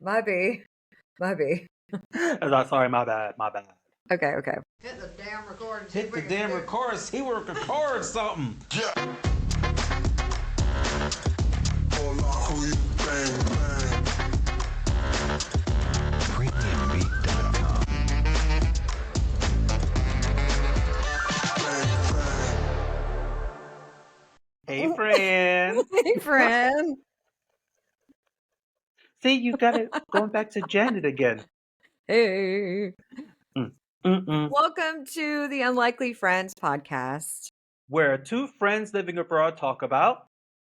Might be. Sorry, my bad. Okay. Hit the damn record. Hit the damn record. See we record something. Premiumbeat.com. Hey, friend. Hey, friend. See, you got it going back to Janet again. Hey. Mm-mm. Welcome to the Unlikely Friends podcast. Where two friends living abroad talk about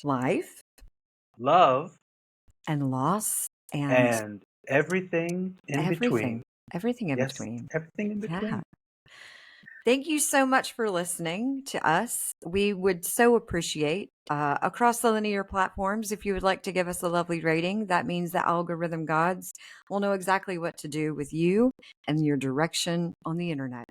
Life love and loss and and everything in between. Everything in Yes, between. everything in between. Yeah. Thank you so much for listening to us. We would so appreciate across the linear platforms if you would like to give us a lovely rating. That means the algorithm gods will know exactly what to do with you and your direction on the internet.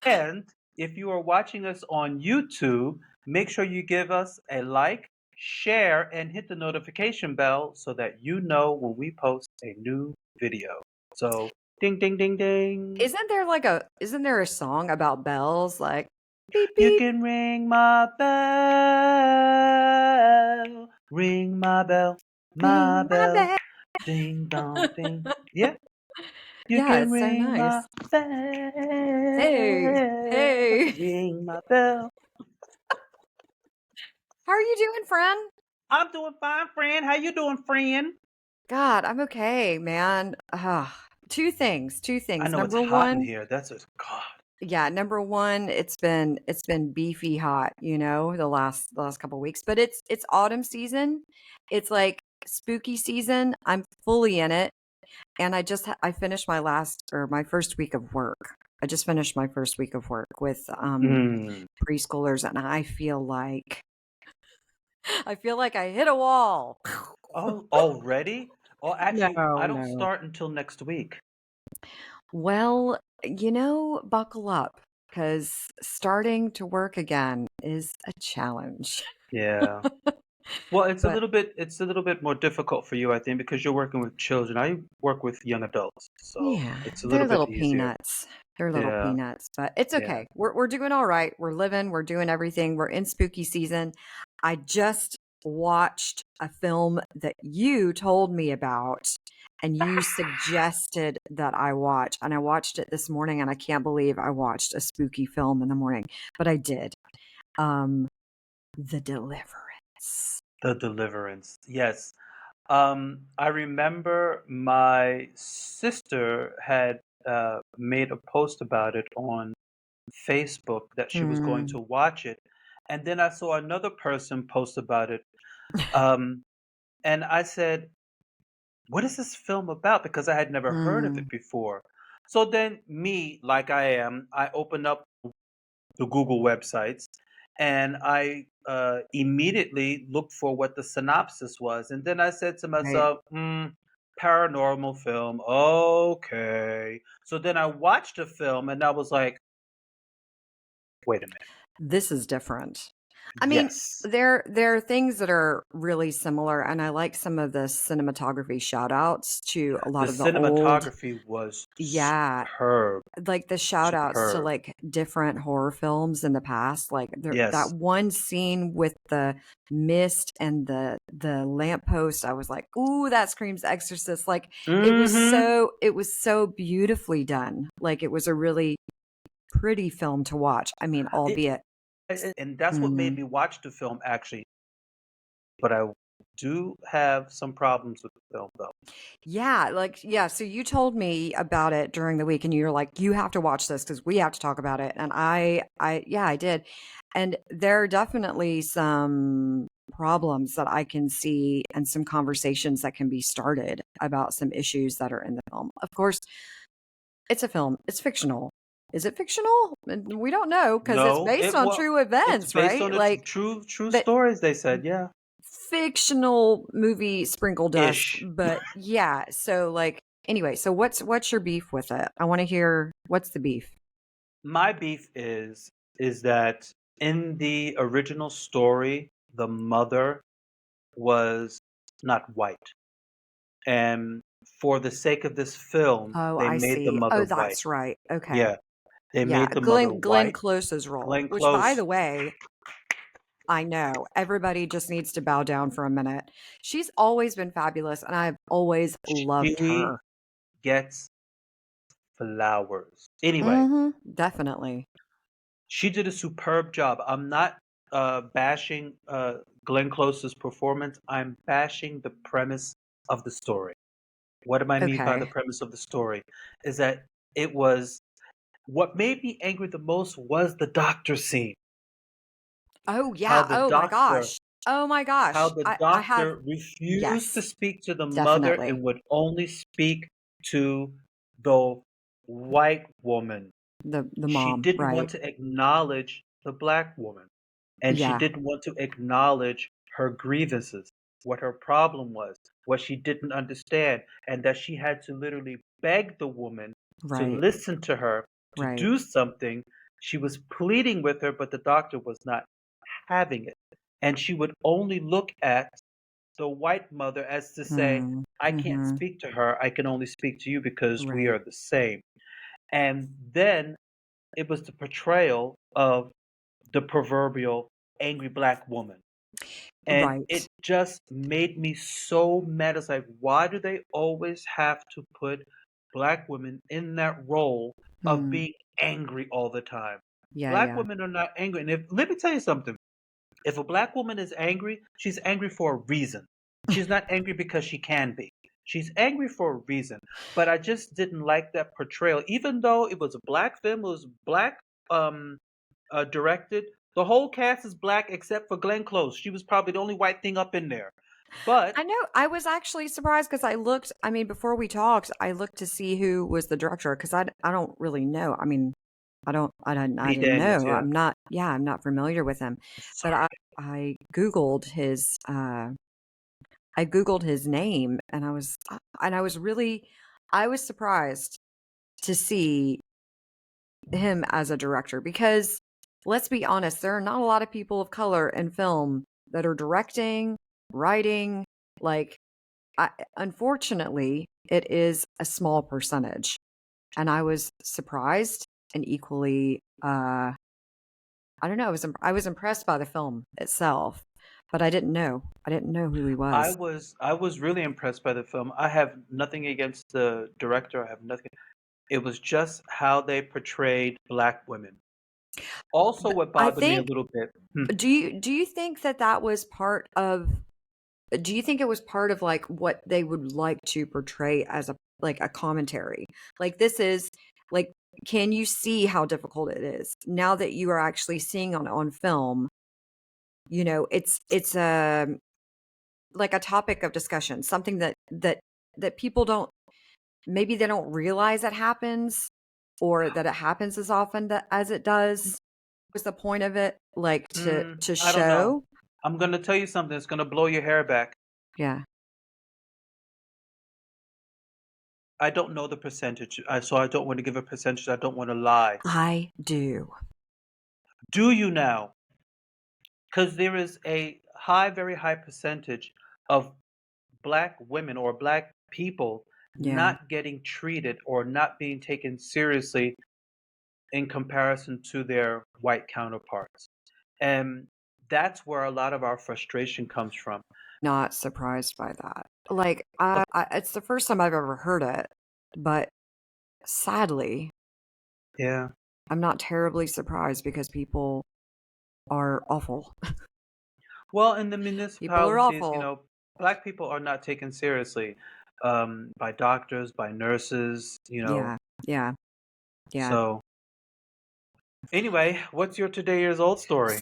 And if you are watching us on YouTube, make sure you give us a like, share, and hit the notification bell so that you know when we post a new video. So, ding, ding, ding, ding. Isn't there a song about bells like beep You beep? can ring my bell, ring my bell, my Ring my bell, bell. ding dong ding. Yeah, you Yeah, can it's so ring my nice. bell, Hey. ring my bell. How are you doing, friend? I'm doing fine, friend. How you doing, friend? God, I'm okay, man. Two things. I know it's Number hot in one, here. That's just God. yeah, number one, it's been beefy hot, the last couple weeks. But it's autumn season. It's like spooky season. I'm fully in it. And I finished my first week of work. I just finished my first week of work with preschoolers, and I feel like I hit a wall. Oh, already? Oh, actually, I don't No. start until next week. Well, buckle up because starting to work again is a challenge. Yeah. Well, it's a But little bit more difficult for you, I think, because you're working with children. I work with young adults, so yeah, it's a they're little bit little easier. peanuts. They're little Yeah, peanuts, but it's yeah. okay. We're doing all right. We're living. We're doing everything. We're in spooky season. I just watched a film that you told me about, and you suggested that I watch, and I watched it this morning, and I can't believe I watched a spooky film in the morning, but I did. The Deliverance. The Deliverance. Yes. I remember my sister had made a post about it on Facebook that she was going to watch it, and then I saw another person post about it. And I said, what is this film about? Because I had never heard of it before. So then, me, like I am, I opened up the Google websites and I immediately looked for what the synopsis was. And then I said to Right. myself, paranormal film. Okay. So then I watched the film and I was like, wait a minute. This is different. I mean, Yes. there are things that are really similar, and I like some of the cinematography shout outs to a The lot of the old, cinematography was yeah, superb. like the shout outs to Superb. like different horror films in the past. Like that Yes. one scene with the mist and the lamppost, I was like, ooh, that screams Exorcist. Like it was so beautifully done. Like it was a really pretty film to watch. I mean, albeit. And that's what made me watch the film, actually. But I do have some problems with the film, though. Yeah, so you told me about it during the week and you're like, you have to watch this because we have to talk about it. And I did. And there are definitely some problems that I can see and some conversations that can be started about some issues that are in the film. Of course, it's a film. It's fictional. Is it fictional? We don't know because it's No, based on true it's events, based on right? the Like true the stories, they said, yeah. fictional movie sprinkled dust, Ish. but yeah. So like, anyway, so what's your beef with it? I want to hear what's the beef. My beef is that in the original story, the mother was not white. And for the sake of this film, Oh, they I made the see. mother Oh, white. that's right. Okay. Yeah, they Yeah, made the mother Glenn white. Close's role, Glenn which by Close. the way, I know everybody just needs to bow down for a minute. She's always been fabulous, and I've always loved She her. gets flowers. Anyway, Mhm. Definitely. she did a superb job. I'm not bashing Glenn Close's performance. I'm bashing the premise of the story. What do I mean by the Okay. premise of the story? Is that it was what made me angry the most was the doctor scene. Oh, How yeah. the Oh my doctor gosh. Oh my how gosh. the I have doctor refused to yes, speak to the mother definitely. and would only speak to the white woman. The She mom, didn't want right? to acknowledge the black woman, and she Yeah, didn't want to acknowledge her grievances, what her problem was, what she didn't understand, and that she had to literally beg the woman to right. listen to her, to Right. do something. She was pleading with her, but the doctor was not having it. And she would only look at the white mother as to say, Mm. I can't Mhm. speak to her. I can only speak to you because we Right. are the same. And then it was the portrayal of the proverbial angry black woman. And Right. it just made me so mad. It's like, why do they always have to put black women in that role of Hmm. being angry all the time? Yeah, Black yeah. women are not angry. And if let me tell you something. If a black woman is angry, she's angry for a reason. She's not angry because she can be. She's angry for a reason. But I just didn't like that portrayal. Even though it was a black film, it was black um directed. The whole cast is black except for Glenn Close. She was probably the only white thing up in there. But I know. I was actually surprised because I looked. I mean, before we talked, I looked to see who was the director because I don't really know. I mean, I B. didn't Daniels, know. yeah. I'm not. Yeah, I'm not familiar with him. But Sorry. I googled his I googled his name, and I was really I was surprised to see him as a director because let's be honest, there are not a lot of people of color in film that are directing, writing, like I, unfortunately, it is a small percentage. And I was surprised and equally I don't know, I was impressed by the film itself, but I didn't know. I didn't know who he was. I was really impressed by the film. I have nothing against the director. I have nothing. It was just how they portrayed black women. Also, what I bothered me a think little bit. do you think that that was part of do you think it was part of like what they would like to portray as a like a commentary? Like this is like can you see how difficult it is now that you are actually seeing on film? You know, it's a like a topic of discussion, something that people don't maybe they don't realize it happens or that it happens as often as it does. Was the point of it like to I don't know. show? I'm gonna tell you something that's gonna blow your hair back. Yeah, I don't know the percentage, so I don't want to give a percentage. I don't want to lie. I do. Do you now? Because there is a high, very high percentage of black women or black people Yeah. not getting treated or not being taken seriously in comparison to their white counterparts. And that's where a lot of our frustration comes from. Not surprised by that. Like, Of it's the first time I've ever heard it, but sadly, Yeah. I'm not terribly surprised because people are awful. Well, in the People are municipalities, awful. black people are not taken seriously by doctors, by nurses. Yeah, yeah, yeah. So, anyway, what's your today years old story?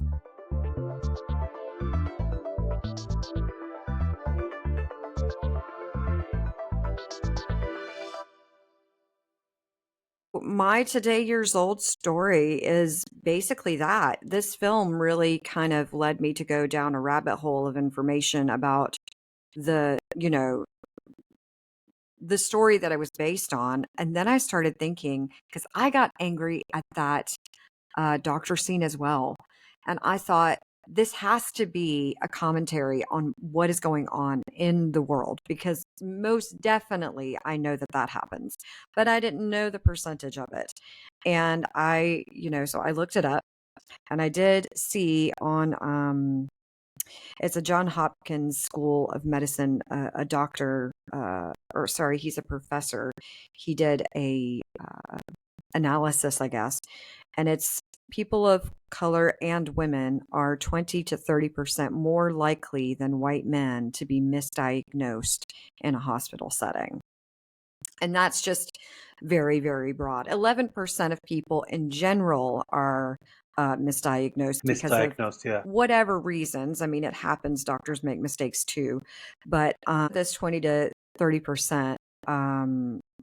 My today years old story is basically that. This film really kind of led me to go down a rabbit hole of information about the story that I was based on. And then I started thinking, because I got angry at that doctor scene as well. And I thought, this has to be a commentary on what is going on in the world, because most definitely I know that that happens, but I didn't know the percentage of it. And so I looked it up, and I did see on it's a John Hopkins School of Medicine, a doctor, or sorry, he's a professor. He did a analysis, I guess, and it's people of color and women are 20 to 30% more likely than white men to be misdiagnosed in a hospital setting. And that's just very, very broad. 11% of people in general are misdiagnosed because of Misdiagnosed, yeah. whatever reasons. I mean, it happens. Doctors make mistakes too. But this 20 to 30%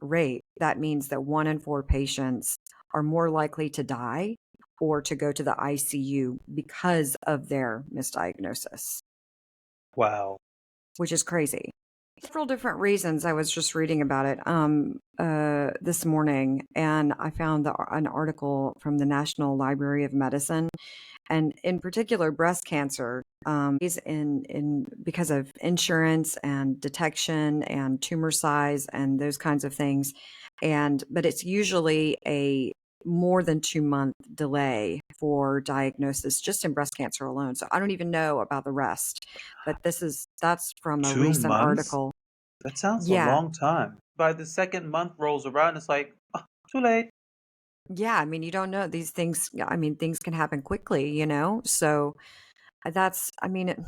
rate, that means that 1 in 4 patients are more likely to die or to go to the ICU because of their misdiagnosis, Wow. which is crazy. Several different reasons. I was just reading about it this morning, and I found an article from the National Library of Medicine, and in particular, breast cancer is in because of insurance and detection and tumor size and those kinds of things, but it's usually a more than 2-month delay for diagnosis just in breast cancer alone. So I don't even know about the rest, but that's from a 2 recent months? article. That sounds a Yeah. long time. By the second month rolls around, it's like, "Oh, too late." Yeah, I mean, you don't know these things. I mean, things can happen quickly, So I mean,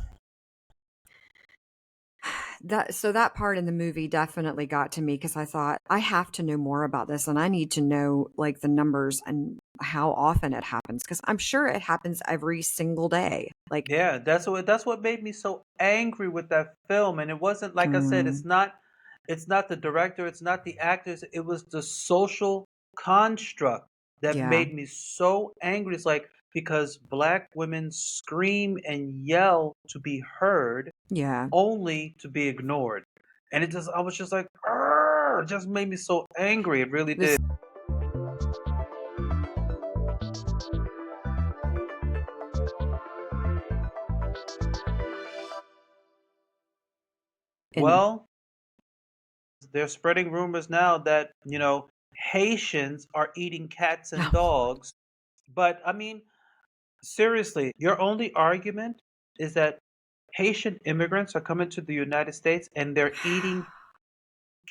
that part in the movie definitely got to me, because I thought I have to know more about this, and I need to know like the numbers and how often it happens, because I'm sure it happens every single day. Like, Yeah, that's what made me so angry with that film. And it wasn't, like I said, mm, it's not the director, it's not the actors, it was the social construct that yeah, made me so angry. It's like, because black women scream and yell to be heard yeah. only to be ignored. And I was just like, "Arr!" It just made me so angry. It really did. This in Well, they're spreading rumors now that, Haitians are eating cats and dogs. But I mean, seriously, your only argument is that Haitian immigrants are coming to the United States and they're eating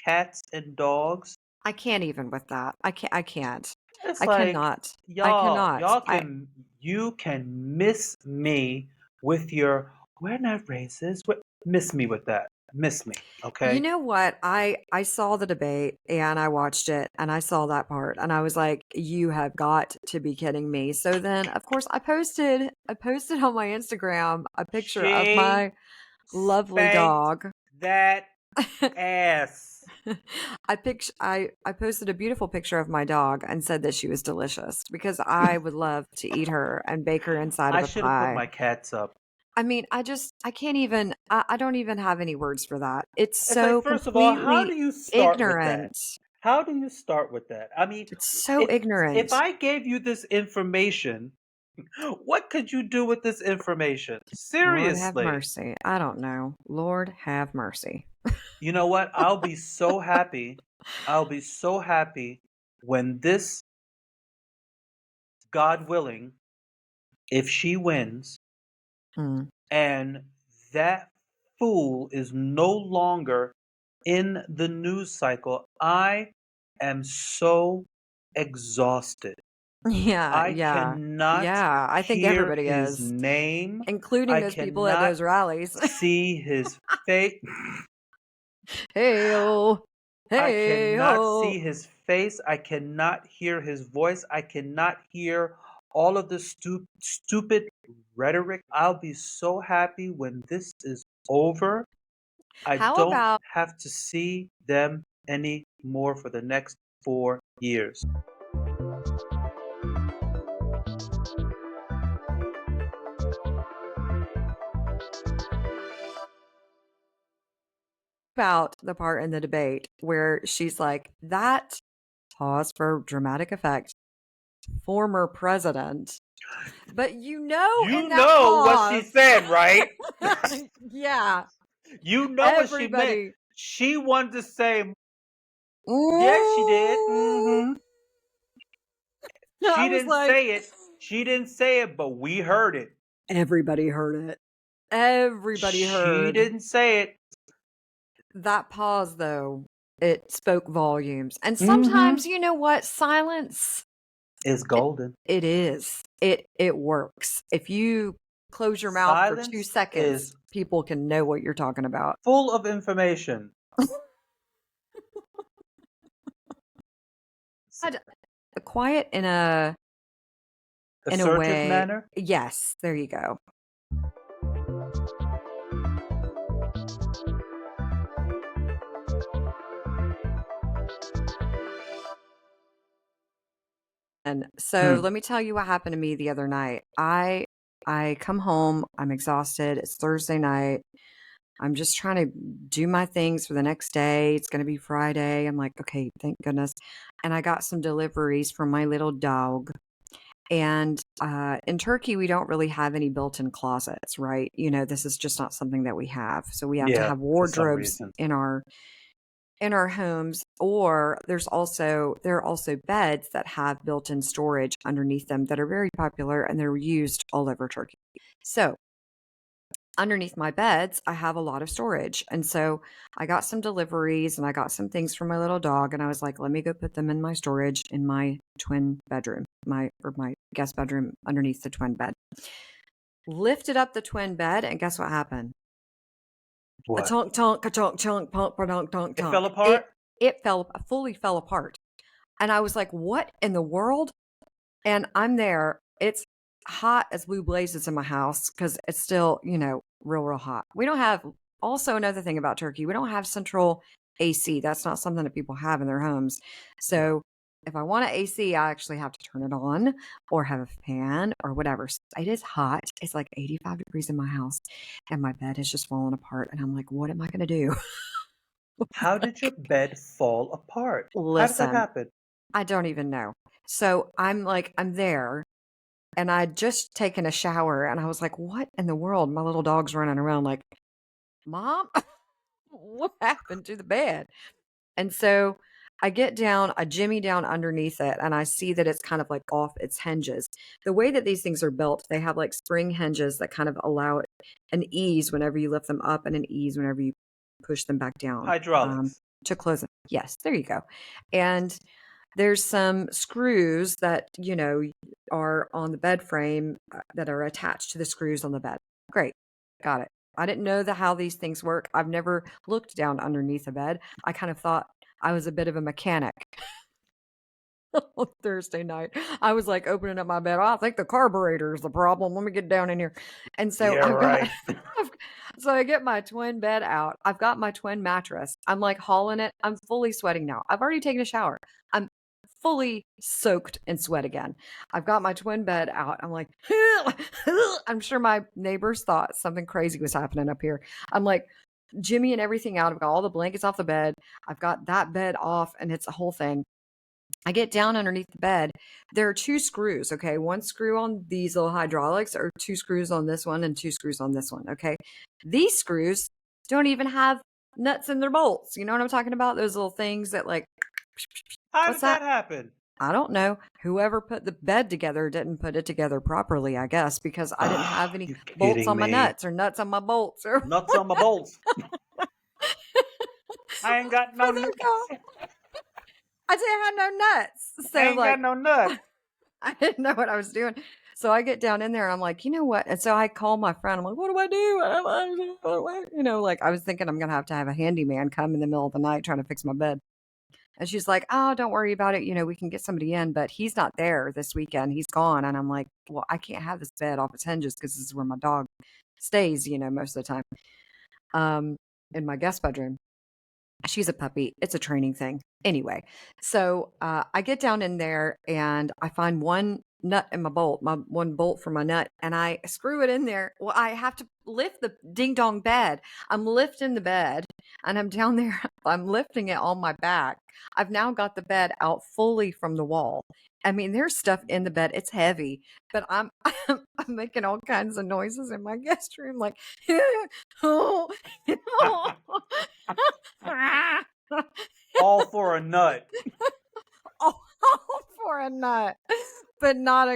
cats and dogs. I can't even with that. I can't. I can't. It's I like, cannot. I y'all, cannot. y'all can you can miss me with your we're not racist. Miss me with that. Miss me, You okay? know what? I saw the debate and I watched it and I saw that part and I was like, you have got to be kidding me. So then, of course, I posted on my Instagram a picture of She my lovely spanked dog. that ass. I posted a beautiful picture of my dog and said that she was delicious, because I would love to eat her and bake her inside of I a should have put pie. my cats up. I mean, I can't even, I don't even have any words for that. It's It's like, so first of all, how completely do you start with that? ignorant. How do you start with that? I mean, It's so if ignorant. I gave you this information, what could you do with this information? Lord have Seriously. mercy. I don't know. Lord have mercy. You know what? I'll be so happy. I'll be so happy when this, God willing, if she wins Mm. and that fool is no longer in the news cycle, I am so exhausted. Yeah, I yeah, cannot yeah. I think hear everybody his is, name. including I those people at cannot those rallies. see his face. Hey-o. I cannot Hey-o. see his face. I cannot hear his voice. I cannot hear all of the stupid rhetoric. I'll be so happy when this is over. I How don't about have to see them anymore for the next 4 years. the part in the debate where she's like, that, pause for dramatic effect, former president But you know, You in that know what she pause, said, right? yeah, You know what she meant. everybody. She wanted to say, yeah, she did. Mm. I She was didn't like, say it. She didn't say it, but we heard it. everybody heard it. Everybody She heard didn't say it. that pause, though. It spoke volumes. And Mm-hmm. sometimes, you know what? Silence, It's golden. it is. It works. If you close your mouth for 2 Silence seconds, is people can know what you're talking about. full of information. Quiet in a Assertive way. manner. Yes, there you go. And so Hmm. let me tell you what happened to me the other night. I come home, I'm exhausted. It's Thursday night. I'm just trying to do my things for the next day. It's going to be Friday. I'm like, okay, thank goodness. And I got some deliveries from my little dog. And in Turkey, we don't really have any built-in closets, right? You know, this is just not something that we have. So we have to Yeah, have for some wardrobes reason. in our homes, or there are also beds that have built-in storage underneath them that are very popular and they're used all over Turkey. So underneath my beds, I have a lot of storage. And so I got some deliveries and I got some things for my little dog. And I was like, let me go put them in my storage in my twin bedroom, my guest bedroom underneath the twin bed. Lifted up the twin bed, and guess what happened? A What? tonk tonk, a tonk tonk, punk, tonk tonk It fell tonk. apart? It fully fell apart. And I was like, what in the world? And I'm there. It's hot as blue blazes in my house because it's still, real hot. We don't have, also another thing about Turkey, we don't have central AC. That's not something that people have in their homes. So if I want an AC, I actually have to turn it on or have a fan or whatever. So it is hot. It's like 85 degrees in my house and my bed has just fallen apart. And I'm like, what am I going to do? How did your bed fall apart? How did that Listen, happen? I don't even know. So I'm like, I'm there. And I'd just taken a shower and I was like, what in the world? My little dog's running around like, Mom, what happened to the bed? And so I get down, I jimmy down underneath it, and I see that it's kind of like off its hinges. The way that these things are built, they have like spring hinges that kind of allow an ease whenever you lift them up and an ease whenever you push them back down Hydraulics. to close them. Yes, there you go. And there's some screws that, are on the bed frame that are attached to the screws on the bed. Great. Got it. I didn't know how these things work. I've never looked down underneath a bed. I kind of thought I was a bit of a mechanic on Thursday night. I was like opening up my bed. Oh, I think the carburetor is the problem. Let me get down in here. And so Yeah, right. so I get my twin bed out. I've got my twin mattress. I'm like hauling it. I'm fully sweating now. I've already taken a shower. I'm fully soaked in sweat again. I've got my twin bed out. I'm like, I'm sure my neighbors thought something crazy was happening up here. I'm like, Jimmy and everything out. I've got all the blankets off the bed. I've got that bed off, and it's a whole thing. I get down underneath the bed. There are 2 screws, okay? 1 screw on these little hydraulics, or 2 screws on this one and 2 screws on this one, okay? These screws don't even have nuts in their bolts. You know what I'm talking about? Those little things that like, How what's did that that? happen? I don't know. Whoever put the bed together didn't put it together properly, I guess, because I didn't have any You bolts kidding on my me? nuts or nuts on my bolts or Nuts on my bolts. I ain't got no what's that called? nuts. I didn't have no nuts. I So ain't got like no nuts. I didn't know what I was doing. So I get down in there and I'm like, you know what? And so I call my friend. I'm like, what do I do? Like I was thinking I'm going to have a handyman come in the middle of the night trying to fix my bed. And she's like, oh, don't worry about it. We can get somebody in, but he's not there this weekend. He's gone. And I'm like, well, I can't have this bed off its hinges because this is where my dog stays, most of the time, in my guest bedroom. She's a puppy. It's a training thing. Anyway, so I get down in there and I find one nut in my one bolt for my nut, and I screw it in there. Well, I have to lift the ding dong bed. I'm lifting the bed and I'm down there. I'm lifting it on my back. I've now got the bed out fully from the wall. I mean, there's stuff in the bed. It's heavy, but I'm making all kinds of noises in my guest room, like, oh, All for a nut. all for a nut, but not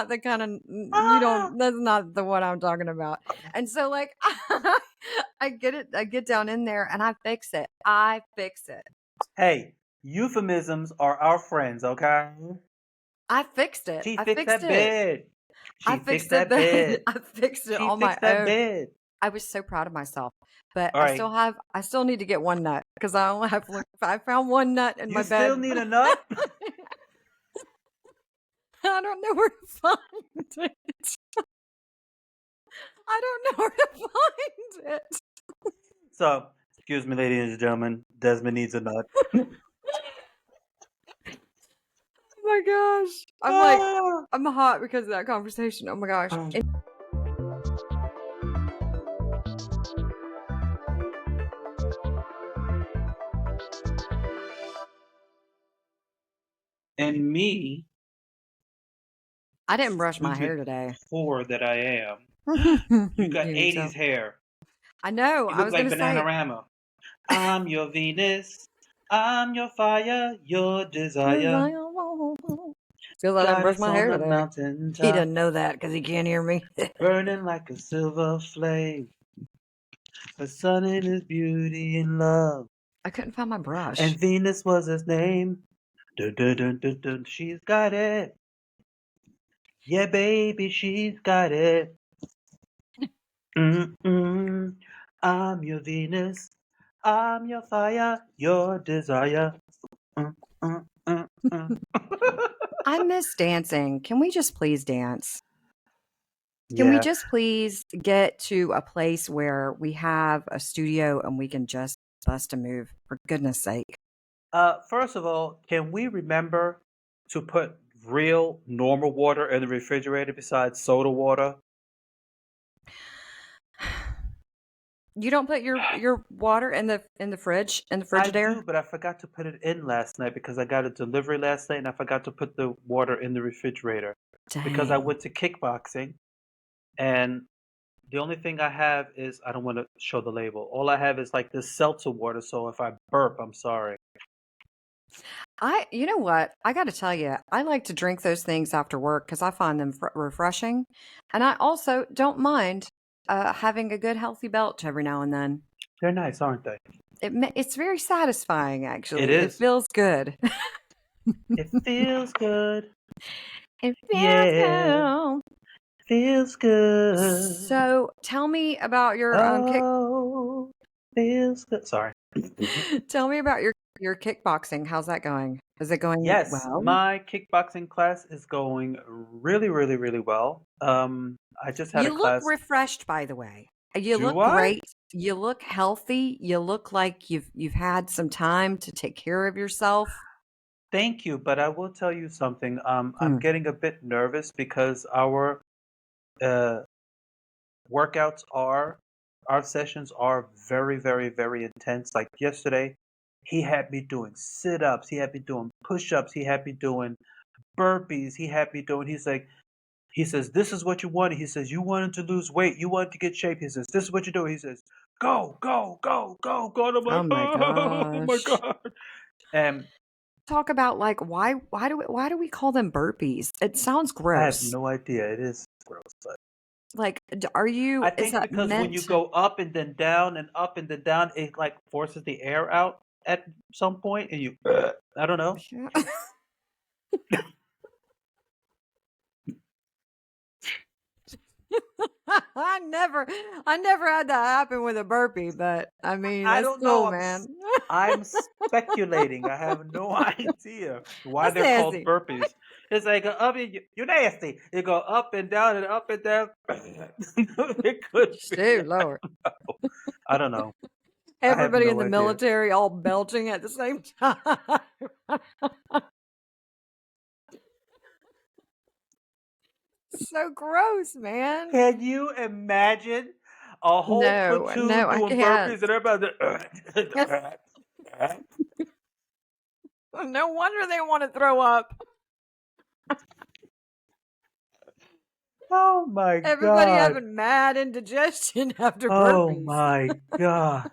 the kind of you don't. That's not the one I'm talking about. And so, like, I get down in there and I fix it. Hey, euphemisms are our friends, okay? I fixed it. She I fixed fixed that it. bed. I She fixed fixed the that bed. bed. I fixed it She on my fixed that own. bed. I was so proud of myself, but All right. I still need to get one nut because I only have I found one nut in You my still bed. need a nut? I don't know where to find it. I don't know where to find it. So, excuse me, ladies and gentlemen, Desma needs a nut. Oh my gosh. I'm hot because of that conversation. Oh my gosh. And me, I didn't brush my stupid hair today. whore that I am, you got You 80s tell. hair. I know. You I look was like gonna say. Bananarama. I'm your Venus. I'm your fire, your desire. Because I didn't brush Goddess my on hair the today. mountain He top, doesn't know that because he can't hear me. burning like a silver flame. The sun in his beauty and love. I couldn't find my brush. And Venus was his name. Dun, dun, dun, dun, dun. She's got it. Yeah, baby, she's got it. Mm-mm. I'm your Venus. I'm your fire, your desire. Mm, mm, mm, mm. I miss dancing. Can we just please dance? Can we Yeah. just please get to a place where we have a studio and we can just bust a move, for goodness sake? First of all, can we remember to put real normal water in the refrigerator besides soda water? You don't put your water in the fridge, in the I Frigidaire? do, but I forgot to put it in last night because I got a delivery last night and I forgot to put the water in the refrigerator because I Dang. went to kickboxing and the only thing I have is I don't want to show the label. All I have is like this seltzer water, so if I burp, I'm sorry. You know what? I got to tell you, I like to drink those things after work because I find them refreshing. And I also don't mind having a good healthy belch every now and then. They're nice, aren't they? It's very satisfying, It actually. It is. feels good. It feels good. It feels Yeah. good. Feels good. So tell me about your Oh, feels good. Sorry. tell me about your kickboxing. How's that going? Is it going Yes, well? my kickboxing class is going really, really, really well. I just had a You look class. refreshed, by the way. You Do look I? great. You look healthy. You look like you've had some time to take care of yourself. Thank you, but I will tell you something. I'm Hmm. getting a bit nervous because our workouts are, our sessions are very, very, very intense. Like yesterday, he had me doing sit-ups, he had me doing push-ups, he had me doing burpees, he says, this is what you wanted. He says, you wanted to lose weight, you wanted to get shape. He says, this is what you do. He says, go, go, go, go, go. And I'm Oh like, my oh my gosh. God. And Talk about like why do we call them burpees? It sounds I have gross. no idea. It is gross. But Like, I is think that because when you meant? go up and then down and up and then down, it like forces the air out at some point, and you, I don't know. I never had that happen with a burpee, but I mean, I that's don't know. cool, man. I'm speculating. I have no idea why That's they're called nasty. burpees. It's like up and you're nasty. You go up and down and up and down. It could be. Shoot, Lord. I don't know. I have Everybody in no the idea. military all belching at the same time. So gross, man. Can you imagine a whole No, platoon I doing can't. burpees and everybody? No wonder they want to throw up. Oh my Everybody God. having mad indigestion after Oh burpees. my God.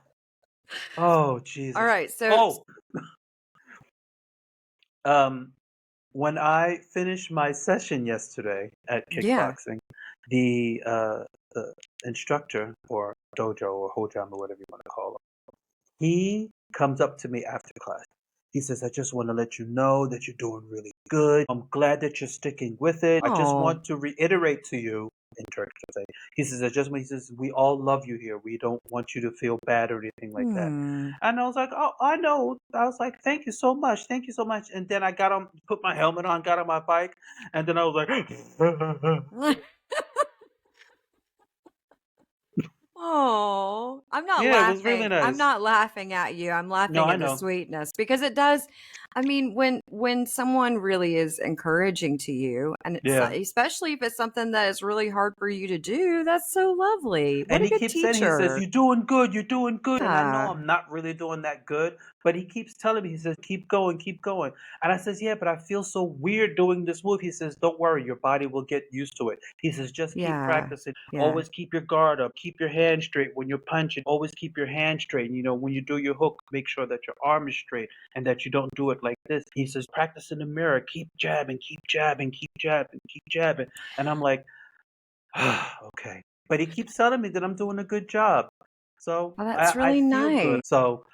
Oh All Jesus. right, so Um, when I finished my session yesterday at yeah. kickboxing, the instructor or dojo or hojam or whatever you want to call him, he comes up to me after class. He says, "I just want to let you know that you're doing really good. I'm glad that you're sticking with it. I just Oh. want to reiterate to you," in Turkish, I say. He says, he says, "We all love you here. We don't want you to feel bad or anything like that." And I was like, "Oh, I know." I was like, "Thank you so much. Thank you so much." And then I got on, put my helmet on, got on my bike, and then I was like, Oh, I'm not yeah, it was really laughing. I'm nice. not laughing at you. I'm No, laughing I at the know. sweetness because it does. I mean, when someone really is encouraging to you, and it's Yeah. especially if it's something that is really hard for you to do, that's so lovely. What And a he good keeps saying, he says, teacher. "You're doing good, you're doing good." And I know Yeah. I'm not really doing that good, but he keeps telling me, he says, "Keep going, keep going." And I says, "Yeah, but I feel so weird doing this move." He says, "Don't worry, your body will get used to it." He says, "Just keep Yeah. practicing. Yeah. Always keep your guard up, keep your hand straight when you're punching. Always keep your hand straight. And, when you do your hook, make sure that your arm is straight and that you don't do it like this." He says, "Practice in the mirror, keep jabbing, keep jabbing, keep jabbing, keep jabbing." And I'm like, okay. But he keeps telling me that I'm doing a good job. So Oh, that's I really feel good. nice. So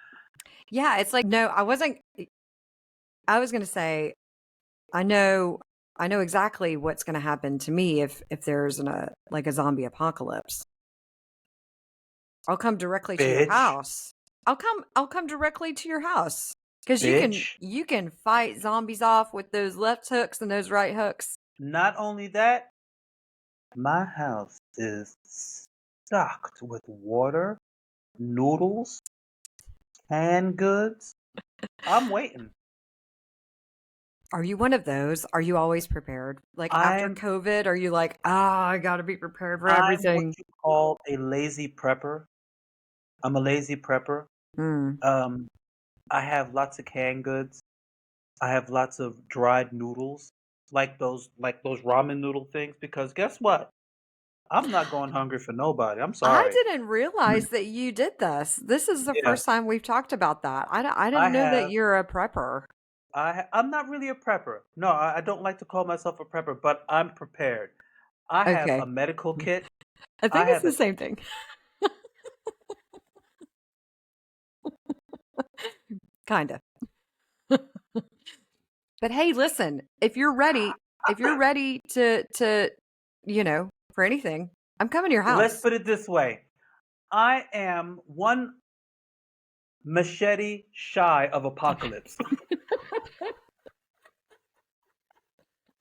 Yeah, it's like no, I wasn't. I was going to say I know exactly what's going to happen to me if there's like a zombie apocalypse. I'll come directly to your bitch, house. I'll come directly to your house cuz bitch. you can fight zombies off with those left hooks and those right hooks. Not only that, my house is stocked with water, noodles, canned goods. I'm waiting. Are you one of those? Are you always prepared? Like after I'm COVID, are you like, "Ah, I got to be prepared for I'm what everything." you call a lazy prepper. I'm a lazy prepper. Mm. Um, I have lots of canned goods. I have lots of dried noodles, like those ramen noodle things. Because guess what? I'm not going hungry for nobody. I'm I sorry. didn't realize that you did this. This is the Yeah, first time we've talked about that. I I didn't know that have. you're a prepper. I'm not really a prepper. No, I don't like to call myself a prepper, but I'm prepared. I have a Okay. medical kit. I I think it's have the a same thing. Kind of. But hey, listen, if you're ready to for anything, I'm coming to your let's house. put it this way. I am one machete shy of apocalypse.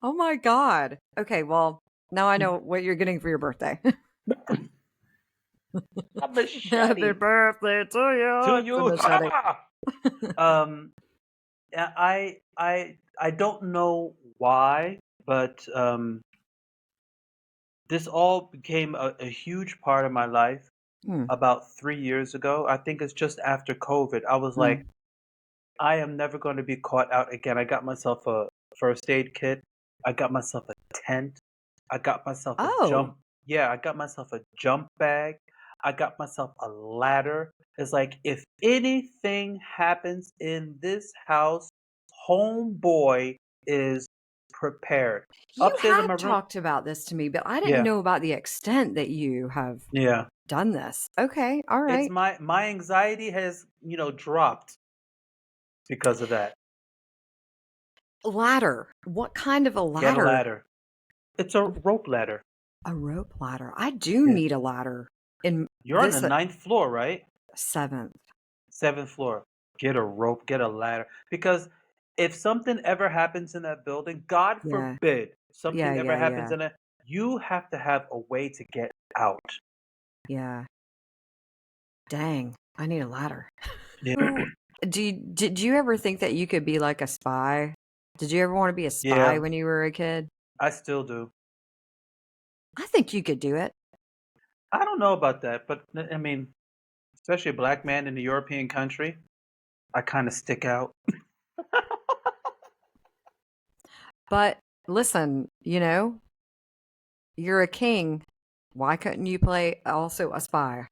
Oh my God. Okay, well, now I know what you're getting for your birthday. A Happy machete birthday to to you. It's a you. machete. um Yeah, I don't know why, but this all became a huge part of my life Hmm. about 3 years ago. I think it's just after COVID. I was Hmm. like, I am never going to be caught out again. I got myself a first aid kit. I got myself a tent. I got myself a Oh, jump. Yeah, I got myself a jump bag. I got myself a ladder. It's like if anything happens in this house, homeboy is prepared. you Upstairs in my have room. talked about this to me, but I didn't Yeah, know about the extent that you have yeah. done this. Okay, all It's right. my anxiety has, dropped because of that. Ladder. What kind of a Get a ladder? ladder. It's a rope ladder. A rope ladder. I do Yeah. need a ladder in You're on the this ninth floor, right? seventh. Seventh floor. Get a rope, get a ladder. Because if something ever happens in that building, God Yeah. forbid Yeah, something ever yeah, happens yeah. in it, you have to have a way to get out. Yeah. Dang. I need a ladder. Yeah. Who did you ever think that you could be like a spy? Did you ever want to be a spy Yeah, when you were a kid? I still do. I think you could do it. I don't know about that, but I mean, especially a black man in a European country, I kind of stick out. But listen, you're a king. Why couldn't you play also a spy?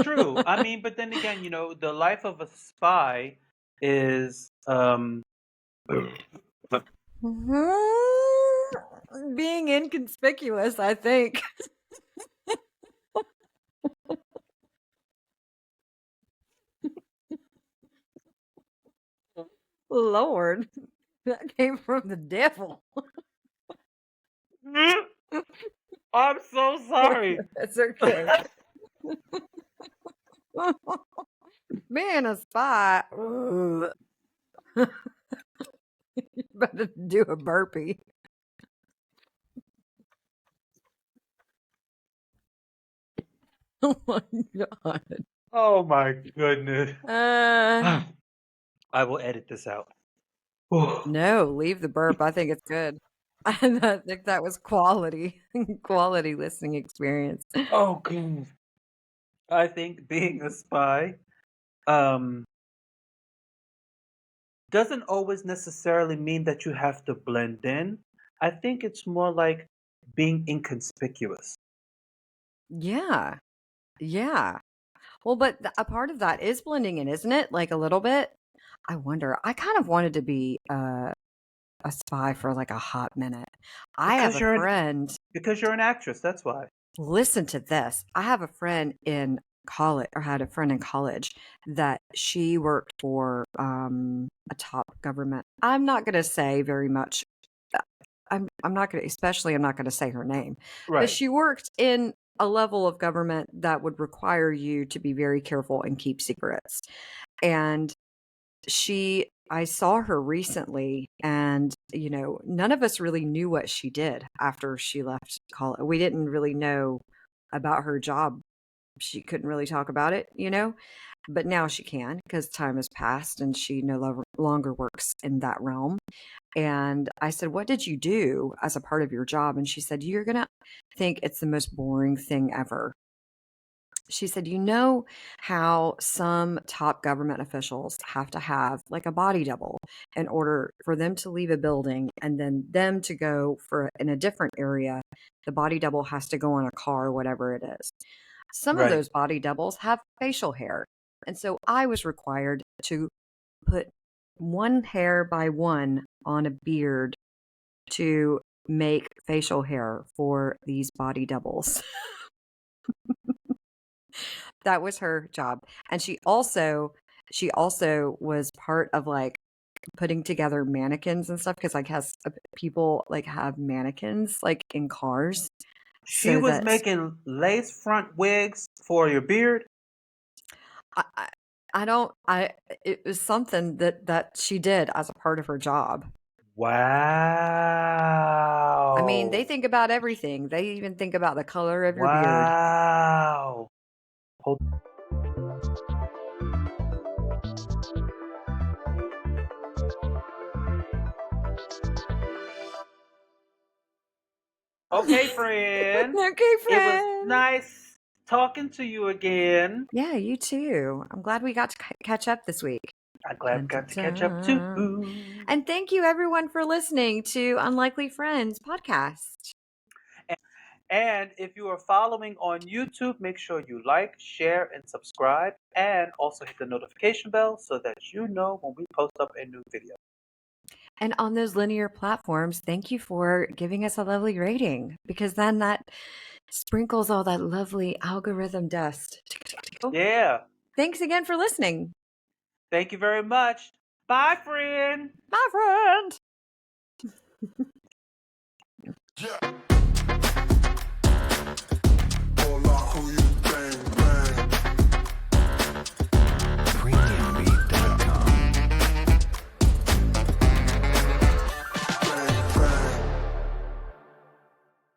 True. I mean, but then again, the life of a spy is Being inconspicuous, I think. Lord, that came from the devil. I'm so sorry. That's okay. Being a spy. You better do a burpee. Oh my God. Oh my goodness. Uh, I will edit this out. no, leave the burp. I think it's good. I think that was quality listening experience. Oh god. I think being a spy doesn't always necessarily mean that you have to blend in. I think it's more like being inconspicuous. Yeah. Yeah. Well, but a part of that is blending in, isn't it? Like a little bit. I wonder. I kind of wanted to be a spy for like a hot minute. I have Because a you're an friend. because you're an actress, that's why. Listen to this. I have a friend in college, or had a friend in college that she worked for a top government. I'm not going to say very much. I'm not going to, especially I'm not going to say her name, but Right. she worked in a level of government that would require you to be very careful and keep secrets. And I saw her recently, and none of us really knew what she did after she left college. We didn't really know about her job. She couldn't really talk about it, but now she can, because time has passed and she no longer works in that realm. And I said, "What did you do as a part of your job?" And she said, "You're gonna think it's the most boring thing ever." She said, "You know how some top government officials have to have like a body double in order for them to leave a building, and then them to go for in a different area, the body double has to go on a car, whatever it is. Some of Right. those body doubles have facial hair. And so I was required to put one hair by one on a beard to make facial hair for these body doubles." That was her job. And she also was part of like putting together mannequins and stuff, because like has people like have mannequins like in cars, She so was that making lace front wigs for your beard. I, I I don't I it was something that she did as a part of her job. I mean, they Wow. think about everything. They even think about the color of your beard. Wow. Hold- Okay, friend. Okay, It was friend. nice talking to you again. Yeah, you too. I'm glad we got to catch up this week. I'm glad we Dun, dun, got to catch up too. dun. And thank you everyone for listening to Unlikely Friends podcast. And if you are following on YouTube, make sure you like, share, and subscribe. And also hit the notification bell so that you know when we post up a new video. And on those linear platforms, thank you for giving us a lovely rating, because then that sprinkles all that lovely algorithm dust. Yeah. Thanks again for listening. Thank you very much. Bye, friend. Bye, friend. Yeah.